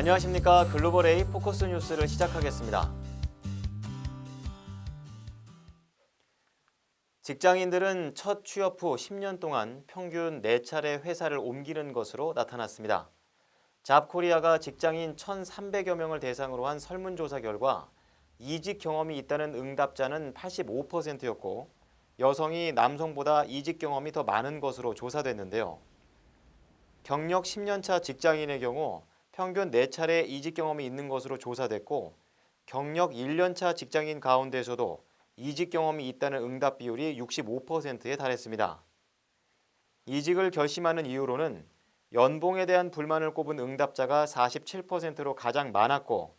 안녕하십니까. 글로벌 A 포커스 뉴스를 시작하겠습니다. 직장인들은 첫 취업 후 10년 동안 평균 4차례 회사를 옮기는 것으로 나타났습니다. 잡코리아가 직장인 1,300여 명을 대상으로 한 설문조사 결과 이직 경험이 있다는 응답자는 85%였고 여성이 남성보다 이직 경험이 더 많은 것으로 조사됐는데요. 경력 10년 차 직장인의 경우 평균 4차례 이직 경험이 있는 것으로 조사됐고 경력 1년 차 직장인 가운데서도 이직 경험이 있다는 응답 비율이 65%에 달했습니다. 이직을 결심하는 이유로는 연봉에 대한 불만을 꼽은 응답자가 47%로 가장 많았고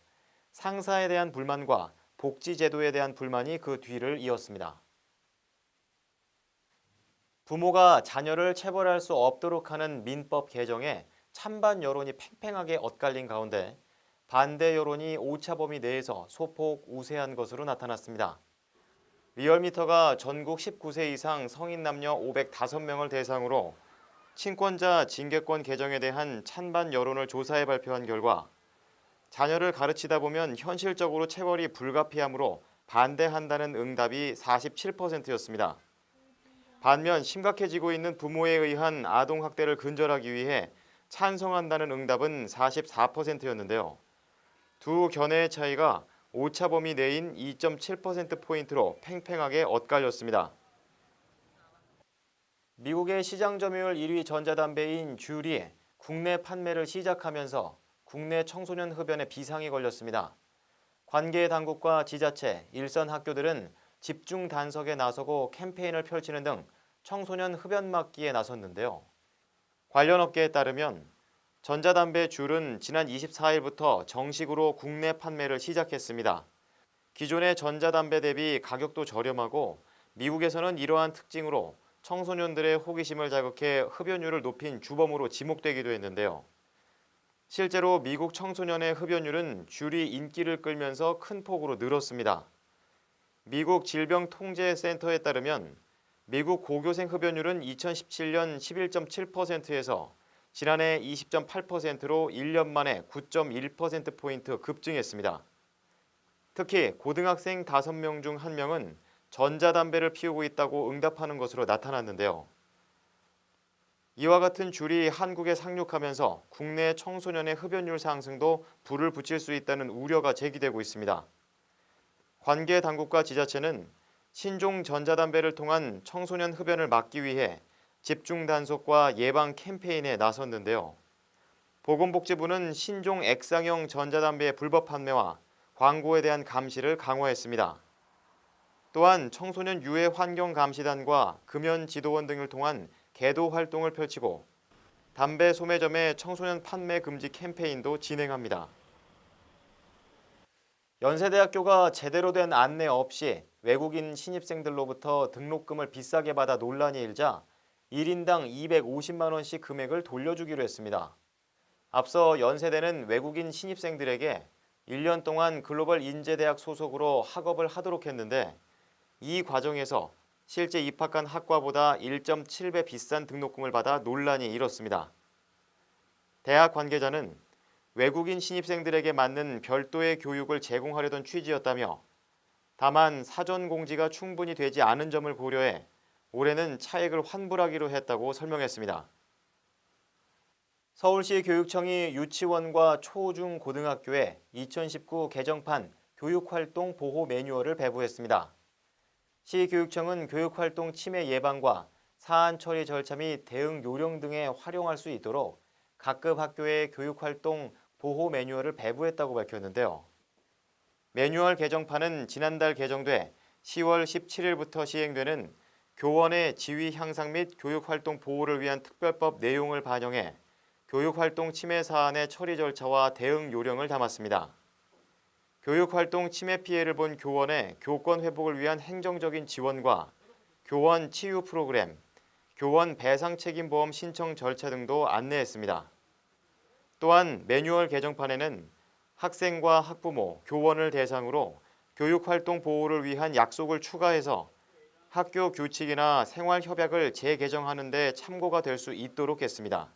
상사에 대한 불만과 복지 제도에 대한 불만이 그 뒤를 이었습니다. 부모가 자녀를 체벌할 수 없도록 하는 민법 개정에 찬반 여론이 팽팽하게 엇갈린 가운데 반대 여론이 오차범위 내에서 소폭 우세한 것으로 나타났습니다. 리얼미터가 전국 19세 이상 성인 남녀 505명을 대상으로 친권자 징계권 개정에 대한 찬반 여론을 조사해 발표한 결과 자녀를 가르치다 보면 현실적으로 체벌이 불가피하므로 반대한다는 응답이 47%였습니다. 반면 심각해지고 있는 부모에 의한 아동학대를 근절하기 위해 찬성한다는 응답은 44%였는데요. 두 견해의 차이가 오차범위 내인 2.7%포인트로 팽팽하게 엇갈렸습니다. 미국의 시장 점유율 1위 전자담배인 쥬리 국내 판매를 시작하면서 국내 청소년 흡연에 비상이 걸렸습니다. 관계 당국과 지자체, 일선 학교들은 집중 단속에 나서고 캠페인을 펼치는 등 청소년 흡연 막기에 나섰는데요. 관련 업계에 따르면 전자담배 쥬는 지난 24일부터 정식으로 국내 판매를 시작했습니다. 기존의 전자담배 대비 가격도 저렴하고 미국에서는 이러한 특징으로 청소년들의 호기심을 자극해 흡연율을 높인 주범으로 지목되기도 했는데요. 실제로 미국 청소년의 흡연율은 쥬리 인기를 끌면서 큰 폭으로 늘었습니다. 미국 질병통제센터에 따르면 미국 고교생 흡연율은 2017년 11.7%에서 지난해 20.8%로 1년 만에 9.1%포인트 급증했습니다. 특히 고등학생 5명 중 1명은 전자담배를 피우고 있다고 응답하는 것으로 나타났는데요. 이와 같은 쥬리 한국에 상륙하면서 국내 청소년의 흡연율 상승도 불을 붙일 수 있다는 우려가 제기되고 있습니다. 관계 당국과 지자체는 신종 전자담배를 통한 청소년 흡연을 막기 위해 집중 단속과 예방 캠페인에 나섰는데요. 보건복지부는 신종 액상형 전자담배의 불법 판매와 광고에 대한 감시를 강화했습니다. 또한 청소년 유해 환경 감시단과 금연 지도원 등을 통한 계도 활동을 펼치고 담배 소매점의 청소년 판매 금지 캠페인도 진행합니다. 연세대학교가 제대로 된 안내 없이 외국인 신입생들로부터 등록금을 비싸게 받아 논란이 일자 1인당 250만 원씩 금액을 돌려주기로 했습니다. 앞서 연세대는 외국인 신입생들에게 1년 동안 글로벌 인재대학 소속으로 학업을 하도록 했는데 이 과정에서 실제 입학한 학과보다 1.7배 비싼 등록금을 받아 논란이 일었습니다. 대학 관계자는 외국인 신입생들에게 맞는 별도의 교육을 제공하려던 취지였다며 다만 사전 공지가 충분히 되지 않은 점을 고려해 올해는 차액을 환불하기로 했다고 설명했습니다. 서울시 교육청이 유치원과 초, 중, 고등학교에 2019 개정판 교육활동 보호 매뉴얼을 배부했습니다. 시교육청은 교육활동 침해 예방과 사안 처리 절차 및 대응 요령 등에 활용할 수 있도록 각급 학교에 교육활동 보호 매뉴얼을 배부했다고 밝혔는데요. 매뉴얼 개정판은 지난달 개정돼 10월 17일부터 시행되는 교원의 지위 향상 및 교육활동 보호를 위한 특별법 내용을 반영해 교육활동 침해 사안의 처리 절차와 대응 요령을 담았습니다. 교육활동 침해 피해를 본 교원의 교권 회복을 위한 행정적인 지원과 교원 치유 프로그램, 교원 배상 책임보험 신청 절차 등도 안내했습니다. 또한 매뉴얼 개정판에는 학생과 학부모, 교원을 대상으로 교육활동 보호를 위한 약속을 추가해서 학교 규칙이나 생활협약을 재개정하는 데 참고가 될 수 있도록 했습니다.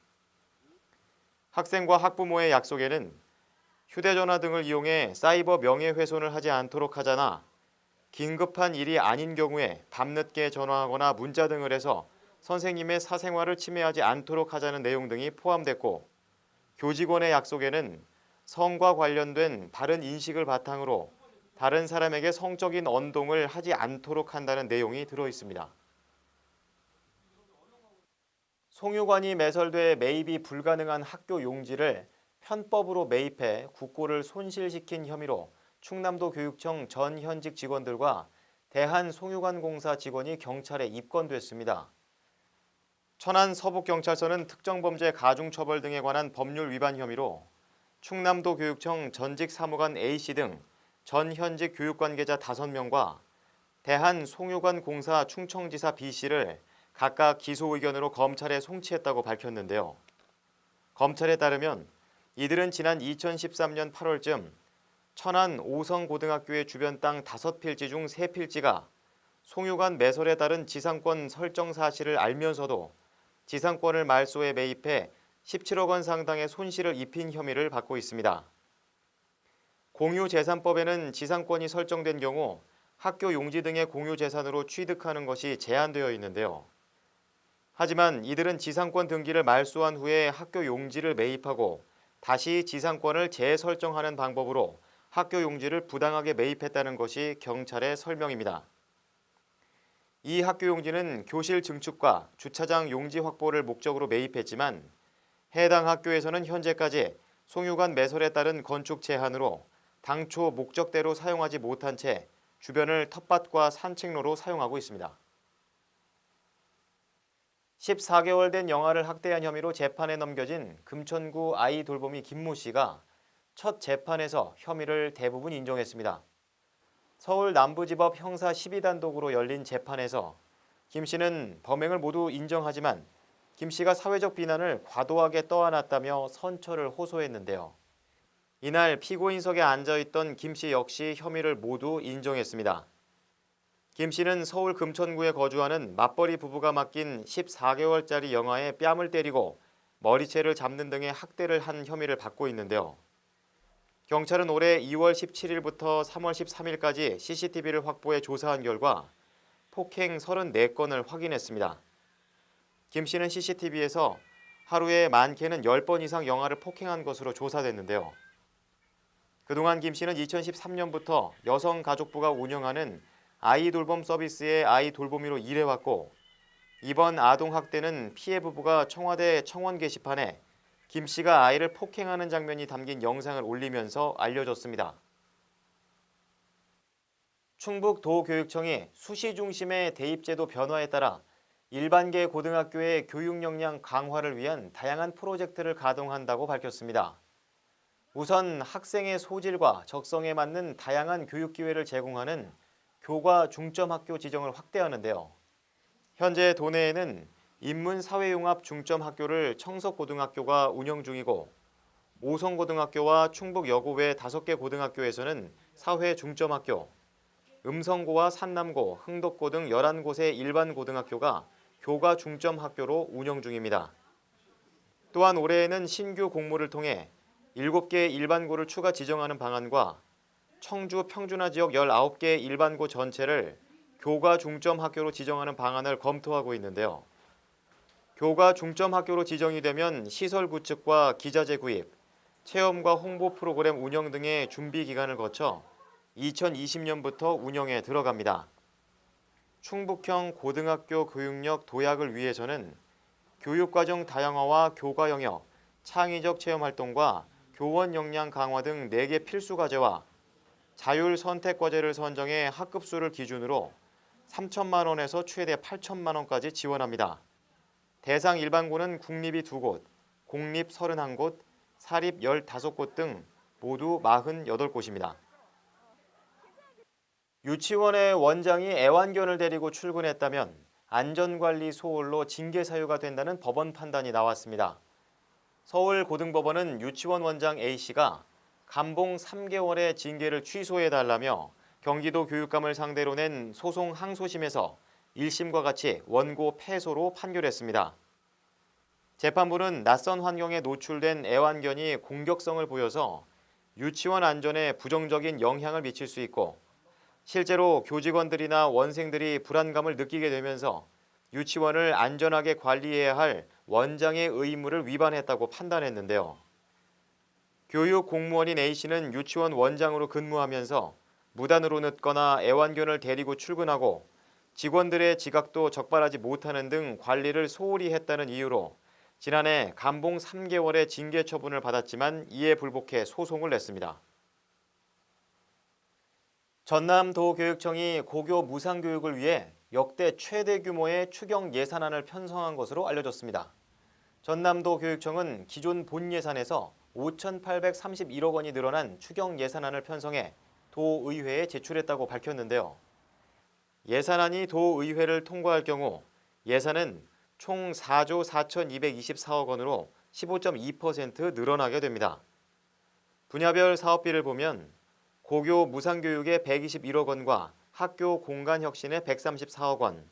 학생과 학부모의 약속에는 휴대전화 등을 이용해 사이버 명예훼손을 하지 않도록 하자나 긴급한 일이 아닌 경우에 밤늦게 전화하거나 문자 등을 해서 선생님의 사생활을 침해하지 않도록 하자는 내용 등이 포함됐고, 교직원의 약속에는 성과 관련된 바른 인식을 바탕으로 다른 사람에게 성적인 언동을 하지 않도록 한다는 내용이 들어 있습니다. 송유관이 매설돼 매입이 불가능한 학교 용지를 편법으로 매입해 국고를 손실시킨 혐의로 충남도 교육청 전 현직 직원들과 대한송유관공사 직원이 경찰에 입건됐습니다. 천안 서북경찰서는 특정범죄 가중처벌 등에 관한 법률 위반 혐의로 충남도 교육청 전직 사무관 A씨 등 전 현직 교육관계자 5명과 대한송유관공사 충청지사 B씨를 각각 기소 의견으로 검찰에 송치했다고 밝혔는데요. 검찰에 따르면 이들은 지난 2013년 8월쯤 천안 오성고등학교의 주변 땅 5필지 중 3필지가 송유관 매설에 따른 지상권 설정 사실을 알면서도 지상권을 말소해 매입해 17억 원 상당의 손실을 입힌 혐의를 받고 있습니다. 공유재산법에는 지상권이 설정된 경우 학교 용지 등의 공유재산으로 취득하는 것이 제한되어 있는데요. 하지만 이들은 지상권 등기를 말소한 후에 학교 용지를 매입하고 다시 지상권을 재설정하는 방법으로 학교 용지를 부당하게 매입했다는 것이 경찰의 설명입니다. 이 학교 용지는 교실 증축과 주차장 용지 확보를 목적으로 매입했지만 해당 학교에서는 현재까지 송유관 매설에 따른 건축 제한으로 당초 목적대로 사용하지 못한 채 주변을 텃밭과 산책로로 사용하고 있습니다. 14개월 된 영아를 학대한 혐의로 재판에 넘겨진 금천구 아이 돌보미 김모 씨가 첫 재판에서 혐의를 대부분 인정했습니다. 서울 남부지법 형사 12단독으로 열린 재판에서 김 씨는 범행을 모두 인정하지만 김 씨가 사회적 비난을 과도하게 떠안았다며 선처를 호소했는데요. 이날 피고인석에 앉아있던 김 씨 역시 혐의를 모두 인정했습니다. 김 씨는 서울 금천구에 거주하는 맞벌이 부부가 맡긴 14개월짜리 영아의 뺨을 때리고 머리채를 잡는 등의 학대를 한 혐의를 받고 있는데요. 경찰은 올해 2월 17일부터 3월 13일까지 CCTV를 확보해 조사한 결과 폭행 34건을 확인했습니다. 김 씨는 CCTV에서 하루에 많게는 10번 이상 영아를 폭행한 것으로 조사됐는데요. 그동안 김 씨는 2013년부터 여성가족부가 운영하는 아이 돌봄 서비스의 아이 돌보미로 일해왔고, 이번 아동학대는 피해 부부가 청와대 청원 게시판에 김 씨가 아이를 폭행하는 장면이 담긴 영상을 올리면서 알려졌습니다. 충북도교육청이 수시 중심의 대입제도 변화에 따라 일반계 고등학교의 교육 역량 강화를 위한 다양한 프로젝트를 가동한다고 밝혔습니다. 우선 학생의 소질과 적성에 맞는 다양한 교육 기회를 제공하는 교과 중점학교 지정을 확대하는데요. 현재 도내에는 인문사회융합 중점학교를 청석고등학교가 운영 중이고, 오성고등학교와 충북여고 외 5개 고등학교에서는 사회중점학교, 음성고와 산남고, 흥덕고 등 11곳의 일반 고등학교가 교과 중점학교로 운영 중입니다. 또한 올해에는 신규 공모를 통해 7개 일반고를 추가 지정하는 방안과 청주 평준화 지역 19개 일반고 전체를 교과 중점학교로 지정하는 방안을 검토하고 있는데요. 교과 중점학교로 지정이 되면 시설 구축과 기자재 구입, 체험과 홍보 프로그램 운영 등의 준비 기간을 거쳐 2020년부터 운영에 들어갑니다. 충북형 고등학교 교육력 도약을 위해서는 교육과정 다양화와 교과 영역, 창의적 체험 활동과 교원 역량 강화 등 4개 필수 과제와 자율 선택 과제를 선정해 학급수를 기준으로 3천만 원에서 최대 8천만 원까지 지원합니다. 대상 일반고는 국립이 2곳, 공립 31곳, 사립 15곳 등 모두 48곳입니다. 유치원의 원장이 애완견을 데리고 출근했다면 안전관리 소홀로 징계 사유가 된다는 법원 판단이 나왔습니다. 서울고등법원은 유치원 원장 A씨가 감봉 3개월의 징계를 취소해달라며 경기도 교육감을 상대로 낸 소송 항소심에서 1심과 같이 원고 패소로 판결했습니다. 재판부는 낯선 환경에 노출된 애완견이 공격성을 보여서 유치원 안전에 부정적인 영향을 미칠 수 있고 실제로 교직원들이나 원생들이 불안감을 느끼게 되면서 유치원을 안전하게 관리해야 할 원장의 의무를 위반했다고 판단했는데요. 교육 공무원인 A씨는 유치원 원장으로 근무하면서 무단으로 늦거나 애완견을 데리고 출근하고 직원들의 지각도 적발하지 못하는 등 관리를 소홀히 했다는 이유로 지난해 감봉 3개월의 징계 처분을 받았지만 이에 불복해 소송을 냈습니다. 전남도교육청이 고교 무상교육을 위해 역대 최대 규모의 추경 예산안을 편성한 것으로 알려졌습니다. 전남도교육청은 기존 본 예산에서 5,831억 원이 늘어난 추경 예산안을 편성해 도의회에 제출했다고 밝혔는데요. 예산안이 도의회를 통과할 경우 예산은 총 4조 4,224억 원으로 15.2% 늘어나게 됩니다. 분야별 사업비를 보면 고교 무상교육에 121억 원과 학교 공간 혁신에 134억 원,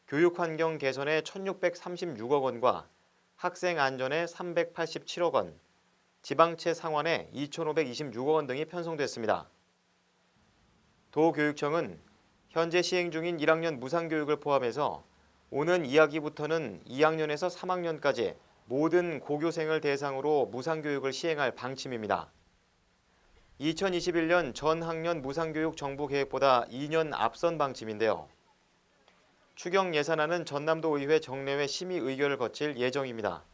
교육환경 개선에 1,636억 원과 학생 안전에 387억 원, 지방채 상환에 2,526억 원 등이 편성됐습니다. 도교육청은 현재 시행 중인 1학년 무상교육을 포함해서 오는 2학기부터는 2학년에서 3학년까지 모든 고교생을 대상으로 무상교육을 시행할 방침입니다. 2021년 전 학년 무상교육 정부 계획보다 2년 앞선 방침인데요. 추경 예산안은 전남도의회 정례회 심의 의결을 거칠 예정입니다.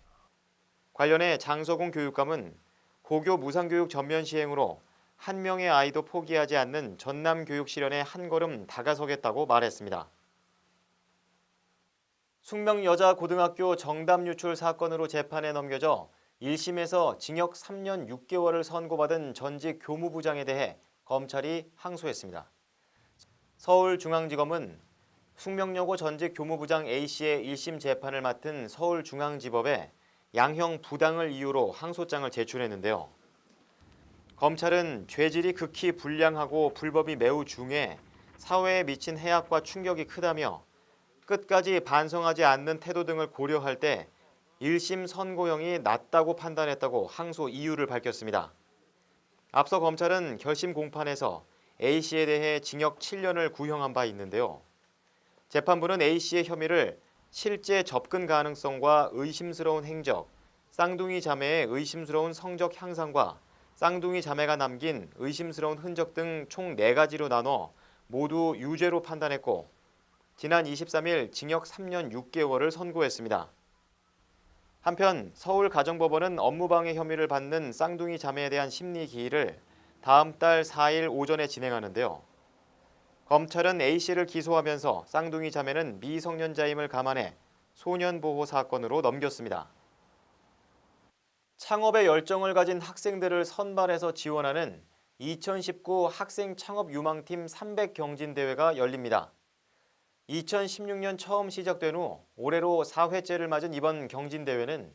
관련해 장서공 교육감은 고교 무상교육 전면 시행으로 한 명의 아이도 포기하지 않는 전남 교육 실현에 한 걸음 다가서겠다고 말했습니다. 숙명여자고등학교 정답 유출 사건으로 재판에 넘겨져 1심에서 징역 3년 6개월을 선고받은 전직 교무부장에 대해 검찰이 항소했습니다. 서울중앙지검은 숙명여고 전직 교무부장 A씨의 1심 재판을 맡은 서울중앙지법에 양형 부당을 이유로 항소장을 제출했는데요. 검찰은 죄질이 극히 불량하고 불법이 매우 중해 사회에 미친 해악과 충격이 크다며 끝까지 반성하지 않는 태도 등을 고려할 때 1심 선고형이 낮다고 판단했다고 항소 이유를 밝혔습니다. 앞서 검찰은 결심 공판에서 A씨에 대해 징역 7년을 구형한 바 있는데요. 재판부는 A씨의 혐의를 실제 접근 가능성과 의심스러운 행적, 쌍둥이 자매의 의심스러운 성적 향상과 쌍둥이 자매가 남긴 의심스러운 흔적 등 총 4가지로 나눠 모두 유죄로 판단했고 지난 23일 징역 3년 6개월을 선고했습니다. 한편 서울가정법원은 업무방해 혐의를 받는 쌍둥이 자매에 대한 심리 기일을 다음 달 4일 오전에 진행하는데요. 검찰은 A씨를 기소하면서 쌍둥이 자매는 미성년자임을 감안해 소년보호 사건으로 넘겼습니다. 창업에 열정을 가진 학생들을 선발해서 지원하는 2019 학생 창업 유망팀 300경진대회가 열립니다. 2016년 처음 시작된 후 올해로 4회째를 맞은 이번 경진대회는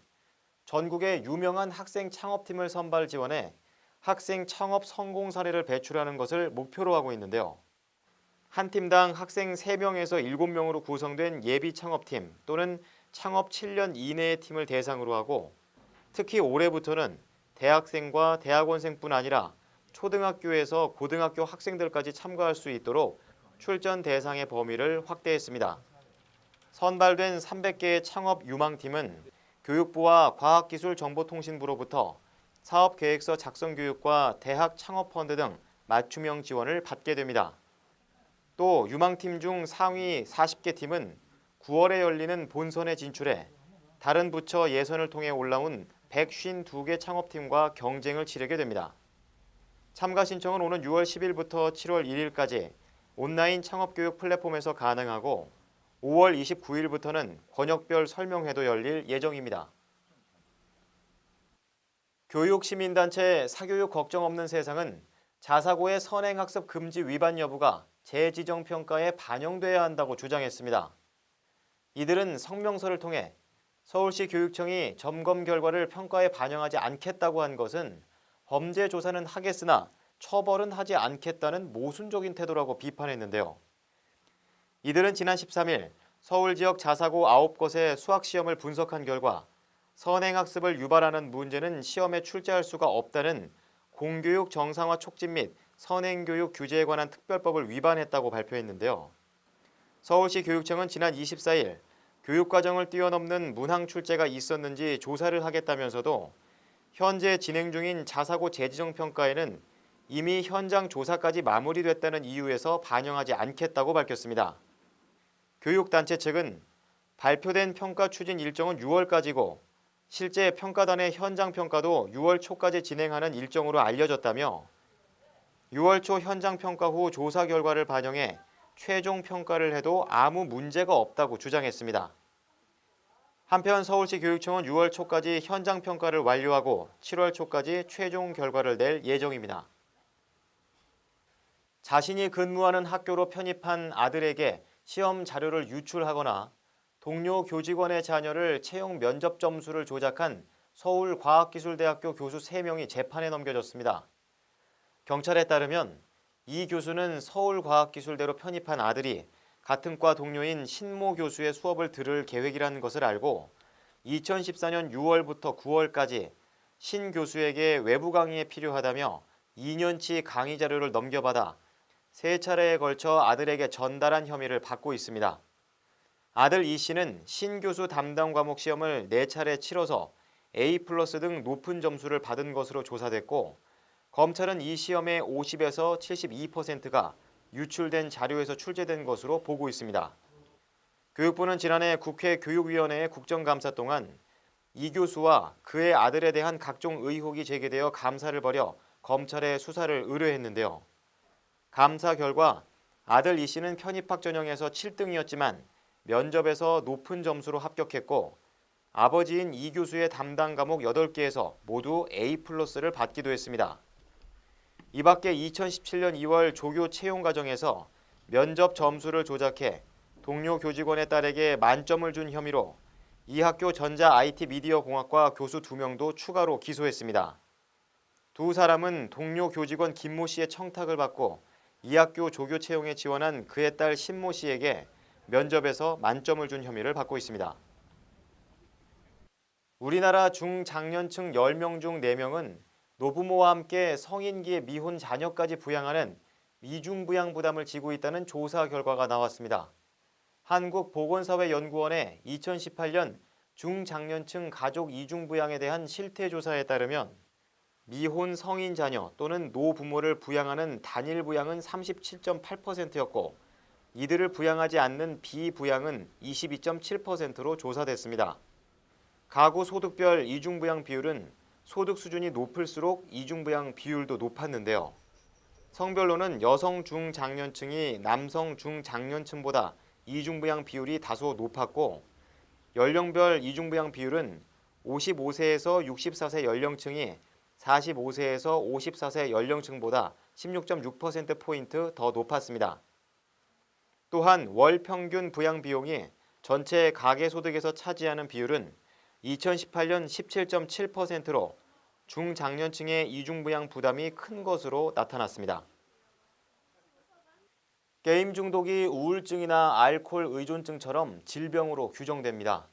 전국의 유명한 학생 창업팀을 선발 지원해 학생 창업 성공 사례를 배출하는 것을 목표로 하고 있는데요. 한 팀당 학생 3명에서 7명으로 구성된 예비 창업팀 또는 창업 7년 이내의 팀을 대상으로 하고 특히 올해부터는 대학생과 대학원생뿐 아니라 초등학교에서 고등학교 학생들까지 참가할 수 있도록 출전 대상의 범위를 확대했습니다. 선발된 300개의 창업 유망팀은 교육부와 과학기술정보통신부로부터 사업계획서 작성 교육과 대학 창업펀드 등 맞춤형 지원을 받게 됩니다. 또 유망팀 중 상위 40개 팀은 9월에 열리는 본선에 진출해 다른 부처 예선을 통해 올라온 152개 창업팀과 경쟁을 치르게 됩니다. 참가 신청은 오는 6월 10일부터 7월 1일까지 온라인 창업교육 플랫폼에서 가능하고 5월 29일부터는 권역별 설명회도 열릴 예정입니다. 교육시민단체 사교육 걱정 없는 세상은 자사고의 선행학습 금지 위반 여부가 재지정평가에 반영돼야 한다고 주장했습니다. 이들은 성명서를 통해 서울시 교육청이 점검 결과를 평가에 반영하지 않겠다고 한 것은 범죄 조사는 하겠으나 처벌은 하지 않겠다는 모순적인 태도라고 비판했는데요. 이들은 지난 13일 서울 지역 자사고 9곳의 수학시험을 분석한 결과 선행학습을 유발하는 문제는 시험에 출제할 수가 없다는 공교육 정상화 촉진 및 선행교육 규제에 관한 특별법을 위반했다고 발표했는데요. 서울시 교육청은 지난 24일 교육과정을 뛰어넘는 문항 출제가 있었는지 조사를 하겠다면서도 현재 진행 중인 자사고 재지정 평가에는 이미 현장 조사까지 마무리됐다는 이유에서 반영하지 않겠다고 밝혔습니다. 교육단체 측은 발표된 평가 추진 일정은 6월까지고 실제 평가단의 현장 평가도 6월 초까지 진행하는 일정으로 알려졌다며 6월 초 현장 평가 후 조사 결과를 반영해 최종 평가를 해도 아무 문제가 없다고 주장했습니다. 한편 서울시 교육청은 6월 초까지 현장 평가를 완료하고 7월 초까지 최종 결과를 낼 예정입니다. 자신이 근무하는 학교로 편입한 아들에게 시험 자료를 유출하거나 동료 교직원의 자녀를 채용 면접 점수를 조작한 서울과학기술대학교 교수 3명이 재판에 넘겨졌습니다. 경찰에 따르면 이 교수는 서울과학기술대로 편입한 아들이 같은 과 동료인 신모 교수의 수업을 들을 계획이라는 것을 알고 2014년 6월부터 9월까지 신 교수에게 외부 강의에 필요하다며 2년치 강의 자료를 넘겨받아 3차례에 걸쳐 아들에게 전달한 혐의를 받고 있습니다. 아들 이 씨는 신 교수 담당 과목 시험을 4차례 치러서 A+ 등 높은 점수를 받은 것으로 조사됐고 검찰은 이 시험의 50에서 72%가 유출된 자료에서 출제된 것으로 보고 있습니다. 교육부는 지난해 국회 교육위원회의 국정감사 동안 이 교수와 그의 아들에 대한 각종 의혹이 제기되어 감사를 벌여 검찰에 수사를 의뢰했는데요. 감사 결과 아들 이 씨는 편입학 전형에서 7등이었지만 면접에서 높은 점수로 합격했고 아버지인 이 교수의 담당 과목 8개에서 모두 A+를 받기도 했습니다. 이 밖에 2017년 2월 조교 채용 과정에서 면접 점수를 조작해 동료 교직원의 딸에게 만점을 준 혐의로 이 학교 전자 IT 미디어 공학과 교수 2명도 추가로 기소했습니다. 두 사람은 동료 교직원 김모 씨의 청탁을 받고 이 학교 조교 채용에 지원한 그의 딸 신모 씨에게 면접에서 만점을 준 혐의를 받고 있습니다. 우리나라 중장년층 10명 중 4명은 노부모와 함께 성인기에 미혼 자녀까지 부양하는 미중부양 부담을 지고 있다는 조사 결과가 나왔습니다. 한국보건사회연구원의 2018년 중장년층 가족 이중부양에 대한 실태조사에 따르면 미혼 성인 자녀 또는 노부모를 부양하는 단일 부양은 37.8%였고 이들을 부양하지 않는 비부양은 22.7%로 조사됐습니다. 가구 소득별 이중부양 비율은 소득 수준이 높을수록 이중부양 비율도 높았는데요. 성별로는 여성 중장년층이 남성 중장년층보다 이중부양 비율이 다소 높았고 연령별 이중부양 비율은 55세에서 64세 연령층이 45세에서 54세 연령층보다 16.6%포인트 더 높았습니다. 또한 월 평균 부양 비용이 전체 가계소득에서 차지하는 비율은 2018년 17.7%로 중장년층의 이중부양 부담이 큰 것으로 나타났습니다. 게임 중독이 우울증이나 알코올 의존증처럼 질병으로 규정됩니다.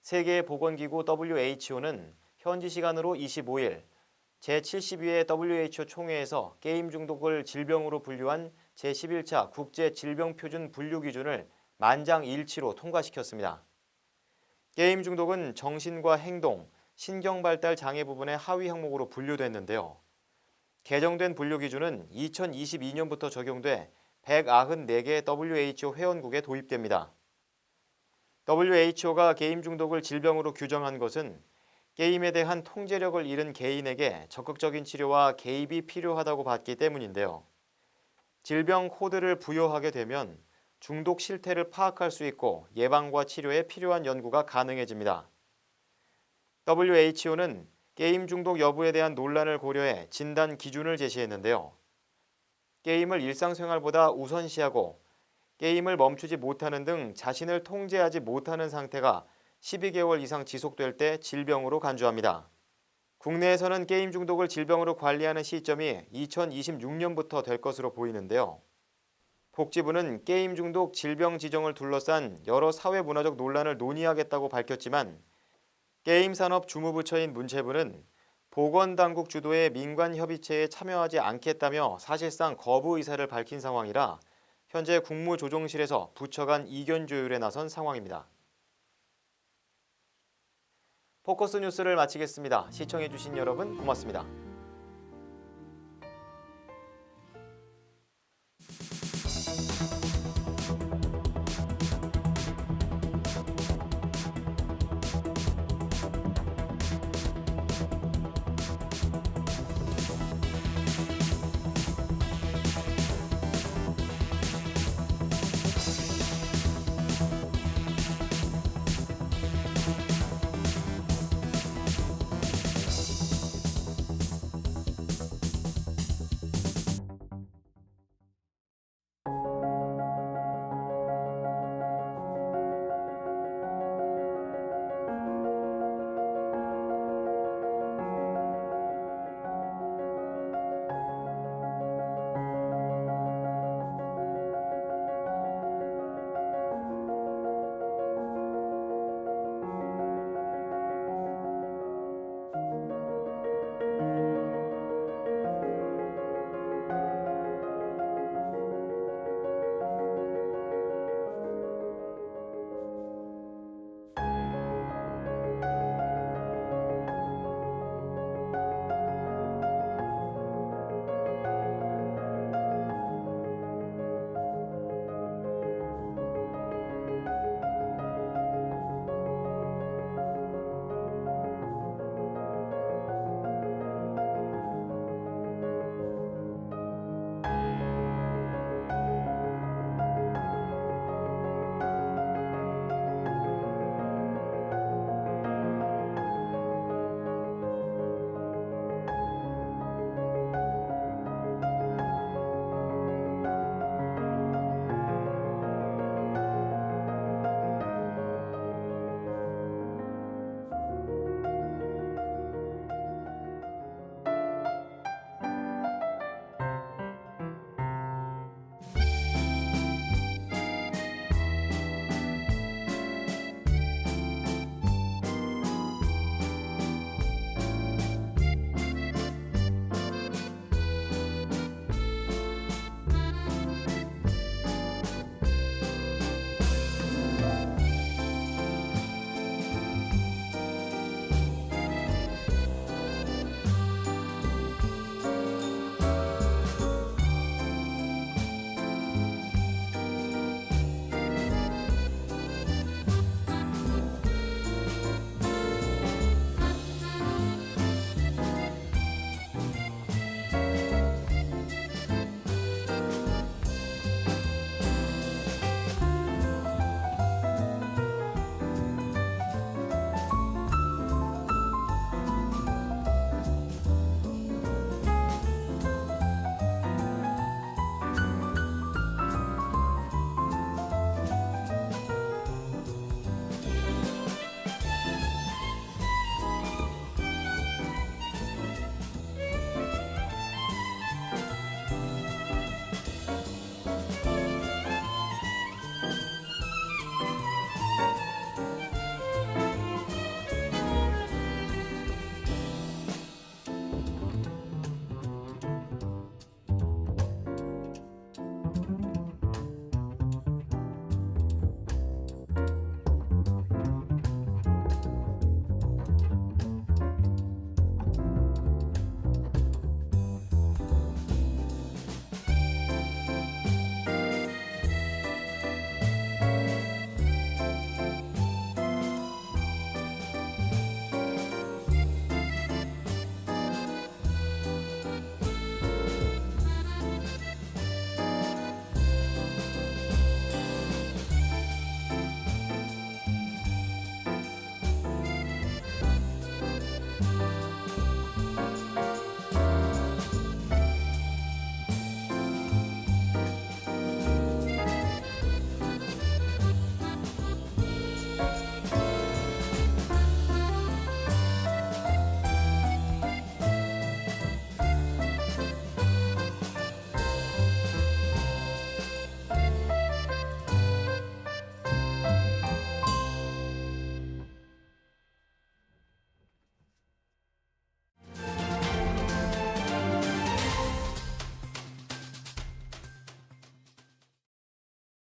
세계보건기구 WHO는 현지 시간으로 25일 제72회 WHO 총회에서 게임 중독을 질병으로 분류한 제11차 국제질병표준 분류 기준을 만장일치로 통과시켰습니다. 게임 중독은 정신과 행동, 신경발달 장애 부분의 하위 항목으로 분류됐는데요. 개정된 분류 기준은 2022년부터 적용돼 194개 WHO 회원국에 도입됩니다. WHO가 게임 중독을 질병으로 규정한 것은 게임에 대한 통제력을 잃은 개인에게 적극적인 치료와 개입이 필요하다고 봤기 때문인데요. 질병 코드를 부여하게 되면 중독 실태를 파악할 수 있고 예방과 치료에 필요한 연구가 가능해집니다. WHO는 게임 중독 여부에 대한 논란을 고려해 진단 기준을 제시했는데요. 게임을 일상생활보다 우선시하고 게임을 멈추지 못하는 등 자신을 통제하지 못하는 상태가 12개월 이상 지속될 때 질병으로 간주합니다. 국내에서는 게임 중독을 질병으로 관리하는 시점이 2026년부터 될 것으로 보이는데요. 복지부는 게임 중독 질병 지정을 둘러싼 여러 사회문화적 논란을 논의하겠다고 밝혔지만 게임 산업 주무부처인 문체부는 보건당국 주도의 민관협의체에 참여하지 않겠다며 사실상 거부 의사를 밝힌 상황이라 현재 국무조정실에서 부처 간 이견 조율에 나선 상황입니다. 포커스 뉴스를 마치겠습니다. 시청해주신 여러분 고맙습니다.